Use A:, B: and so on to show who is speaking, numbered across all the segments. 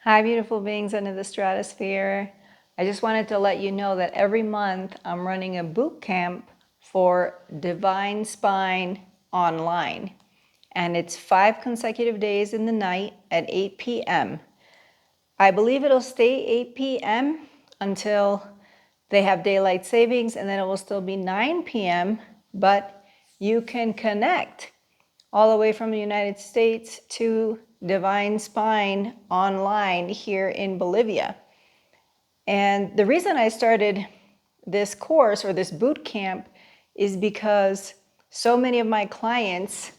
A: Hi, beautiful beings under the stratosphere. I just wanted to let you know that every month I'm running a boot camp for Divine Spine online. And it's 5 consecutive days in the night at 8 p.m. I believe it'll stay 8 p.m. until they have daylight savings, and then it will still be 9 p.m. But you can connect all the way from the United States to Divine Spine online here in Bolivia. And the reason I started this course or this boot camp is because so many of my clients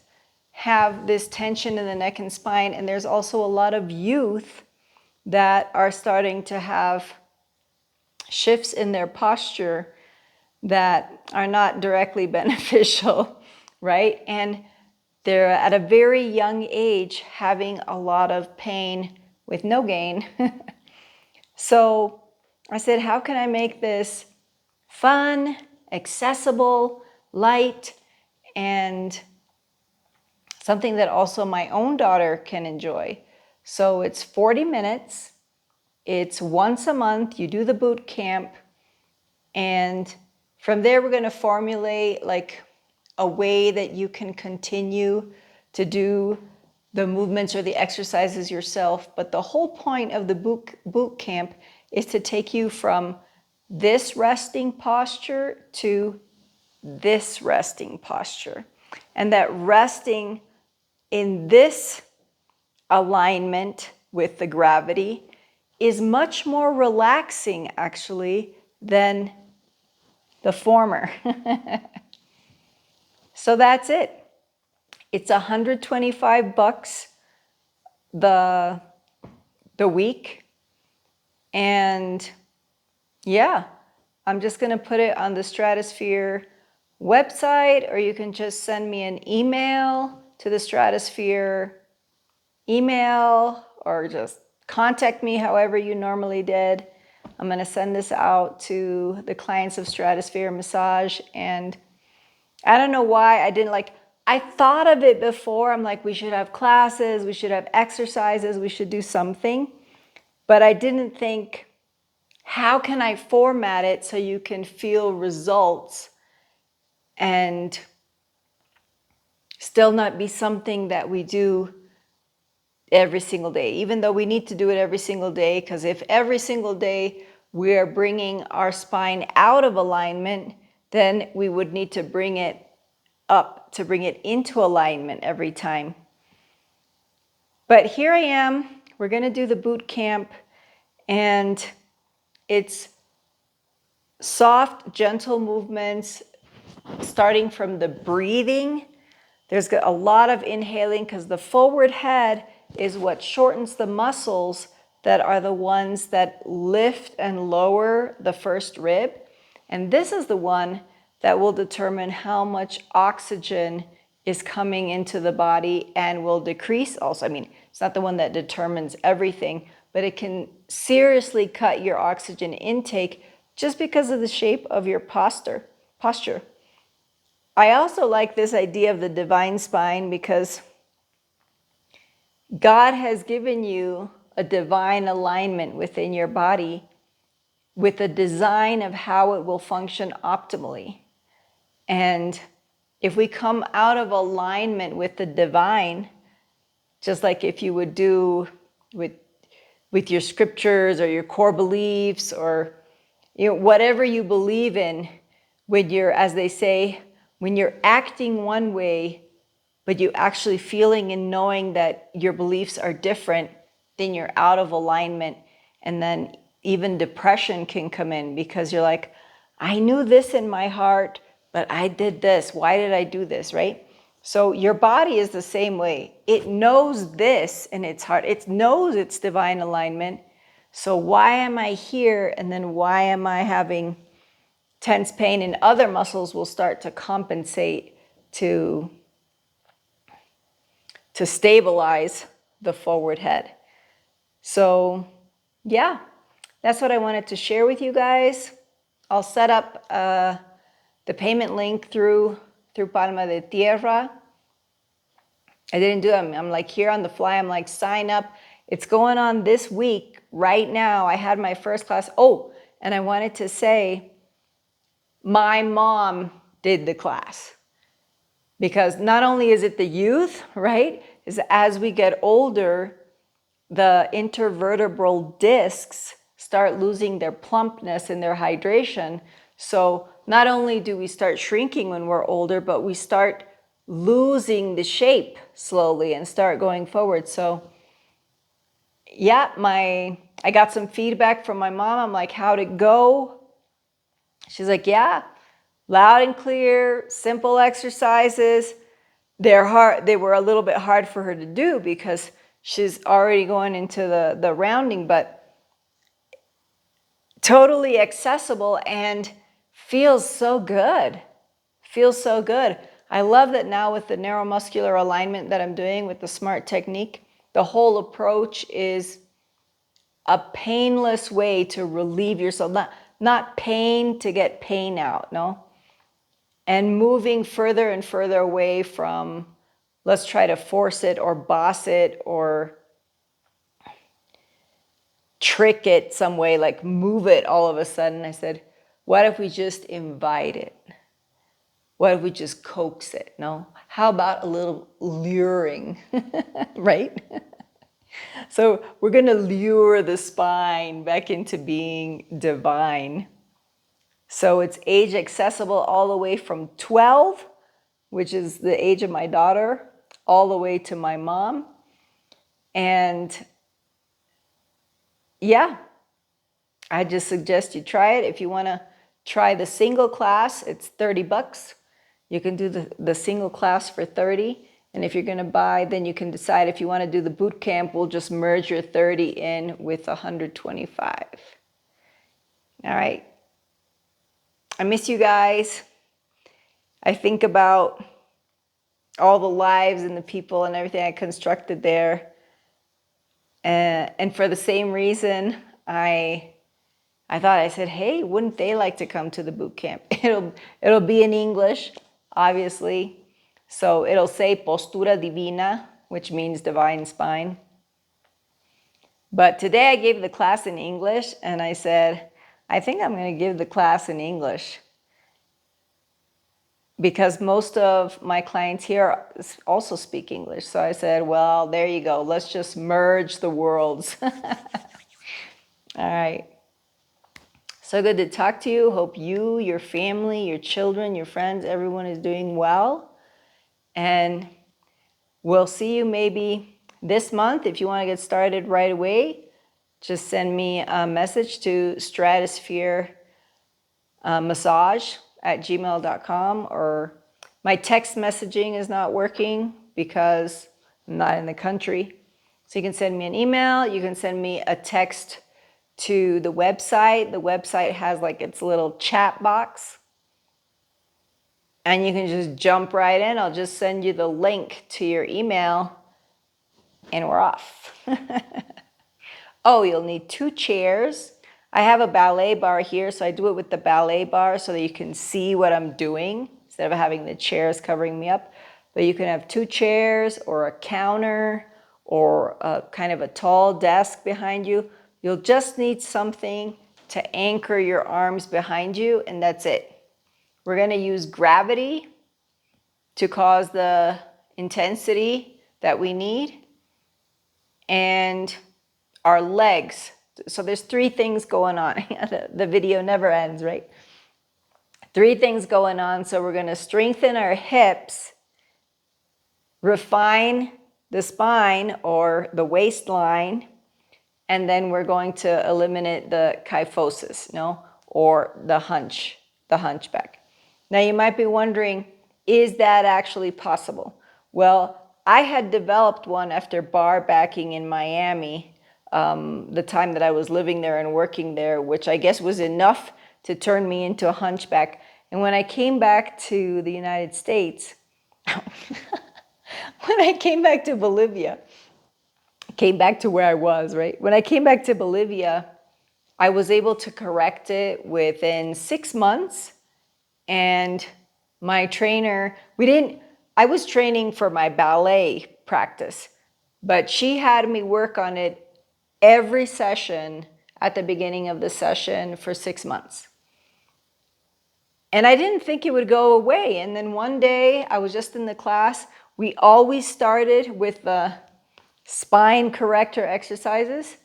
A: have this tension in the neck and spine, and there's also a lot of youth that are starting to have shifts in their posture that are not directly beneficial, right? And they're at a very young age having a lot of pain with no gain. So I said, how can I make this fun, accessible, light, and something that also my own daughter can enjoy? So it's 40 minutes. It's once a month. You do the boot camp. And from there, we're going to formulate like a way that you can continue to do the movements or the exercises yourself. But the whole point of the boot camp is to take you from this resting posture to this resting posture. And that resting in this alignment with the gravity is much more relaxing, actually, than the former. So that's it. It's $125 the week. And yeah, I'm just going to put it on the Stratosphere website, or you can just send me an email to the Stratosphere email, or just contact me however you normally did. I'm going to send this out to the clients of Stratosphere Massage. And I don't know why I didn't I thought of it before. I'm like, we should have classes, we should have exercises, we should do something. But I didn't think, how can I format it so you can feel results and still not be something that we do every single day, even though we need to do it every single day, because if every single day we are bringing our spine out of alignment, then we would need to bring it up to bring it into alignment every time. But here I am. We're going to do the boot camp, and it's soft, gentle movements starting from the breathing. There's a lot of inhaling because the forward head is what shortens the muscles that are the ones that lift and lower the first rib. And this is the one that will determine how much oxygen is coming into the body and will decrease also. I mean, it's not the one that determines everything, but it can seriously cut your oxygen intake just because of the shape of your posture. I also like this idea of the divine spine because God has given you a divine alignment within your body with a design of how it will function optimally. And if we come out of alignment with the divine, just like if you would do with your scriptures or your core beliefs, or whatever you believe in, when you're, as they say, when you're acting one way, but you actually feeling and knowing that your beliefs are different, then you're out of alignment. And then even depression can come in because you're like, I knew this in my heart, but I did this. Why did I do this, right? So your body is the same way. It knows this in its heart. It knows its divine alignment. So why am I here? And then why am I having tense pain? And other muscles will start to compensate to stabilize the forward head. So yeah, that's what I wanted to share with you guys. I'll set up the payment link through Palma de Tierra. I didn't do it. I'm like here on the fly. I'm like, sign up. It's going on this week. Right now, I had my first class. Oh, and I wanted to say, my mom did the class. Because not only is it the youth, right? Is as we get older, the intervertebral discs start losing their plumpness and their hydration. So not only do we start shrinking when we're older, but we start losing the shape slowly and start going forward. So yeah, I got some feedback from my mom. I'm like, how'd it go? She's like, yeah, loud and clear, simple exercises. They're hard. They were a little bit hard for her to do because she's already going into the rounding, but totally accessible and feels so good. Feels so good. I love that now with the neuromuscular alignment that I'm doing with the SMART technique, the whole approach is a painless way to relieve yourself. Not pain to get pain out, no? And moving further and further away from let's try to force it or boss it or trick it some way, like move it all of a sudden. I said, what if we just invite it? What if we just coax it? No? How about a little luring, right? So we're going to lure the spine back into being divine. So it's age accessible all the way from 12, which is the age of my daughter, all the way to my mom. And yeah, I just suggest you try it. If you want to try the single class, it's $30. You can do the single class for 30. And if you're going to buy, then you can decide if you want to do the boot camp, we'll just merge your 30 in with 125. All right. I miss you guys. I think about all the lives and the people and everything I constructed there. And for the same reason, I thought, I said, hey, wouldn't they like to come to the boot camp? It'll be in English, obviously. So it'll say postura divina, which means divine spine. But today I gave the class in English, and I said, I think I'm going to give the class in English because most of my clients here also speak English. So I said, well, there you go. Let's just merge the worlds. All right. So good to talk to you. Hope you, your family, your children, your friends, everyone is doing well. And we'll see you maybe this month. If you want to get started right away, just send me a message to Stratosphere massage at gmail.com, or my text messaging is not working because I'm not in the country. So you can send me an email. You can send me a text to the website. The website has like its little chat box. And you can just jump right in. I'll just send you the link to your email and we're off. Oh, you'll need 2 chairs. I have a ballet bar here, so I do it with the ballet bar so that you can see what I'm doing instead of having the chairs covering me up. But you can have 2 chairs or a counter or a kind of a tall desk behind you. You'll just need something to anchor your arms behind you, and that's it. We're going to use gravity to cause the intensity that we need, and our legs. So there's 3 things going on. The video never ends, right? 3 things going on. So we're going to strengthen our hips, refine the spine or the waistline, and then we're going to eliminate the kyphosis, no? Or the hunchback. Now you might be wondering, is that actually possible? Well, I had developed one after bar backing in Miami, the time that I was living there and working there, which I guess was enough to turn me into a hunchback. And when I came back to the United States, when I came back to Bolivia, came back to where I was, right? When I came back to Bolivia, I was able to correct it within 6 months. And my trainer, I was training for my ballet practice, But she had me work on it every session at the beginning of the session for 6 months. And I didn't think it would go away. And then one day I was just in the class. We always started with the spine corrector exercises.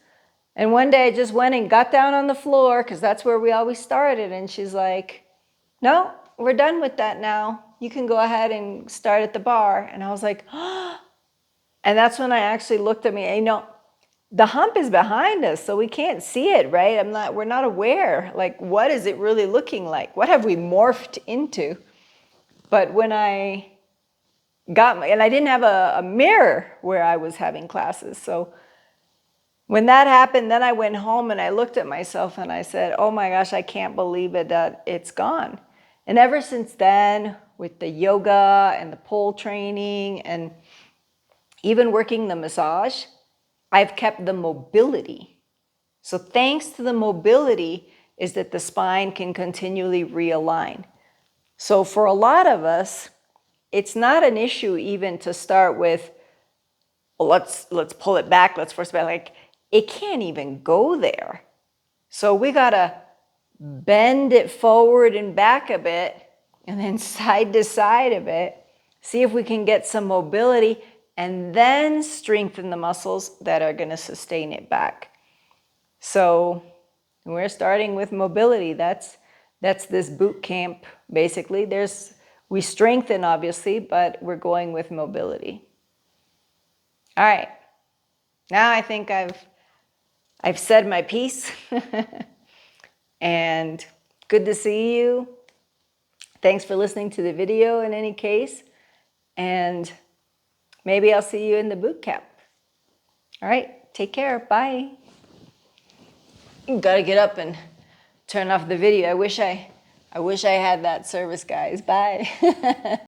A: And one day I just went and got down on the floor because that's where we always started. And she's like, no, we're done with that now. You can go ahead and start at the bar. And I was like, oh. And that's when I actually looked at me. You know, the hump is behind us, so we can't see it, right? We're not aware. Like, what is it really looking like? What have we morphed into? But when I and I didn't have a mirror where I was having classes. So when that happened, then I went home and I looked at myself and I said, oh my gosh, I can't believe it that it's gone. And ever since then, with the yoga and the pole training and even working the massage, I've kept the mobility. So thanks to the mobility is that the spine can continually realign. So for a lot of us, it's not an issue even to start with, well, let's pull it back, let's force it back. Like, it can't even go there. So we gotta bend it forward and back a bit, and then side to side a bit, see if we can get some mobility, and then strengthen the muscles that are gonna sustain it back. So we're starting with mobility. That's this boot camp, basically. We strengthen, obviously, but we're going with mobility. All right. Now I think I've said my piece. And good to see you. Thanks for listening to the video in any case. And maybe I'll see you in the boot camp. All right. Take care. Bye. Gotta get up and turn off the video. I wish I had that service, guys. Bye.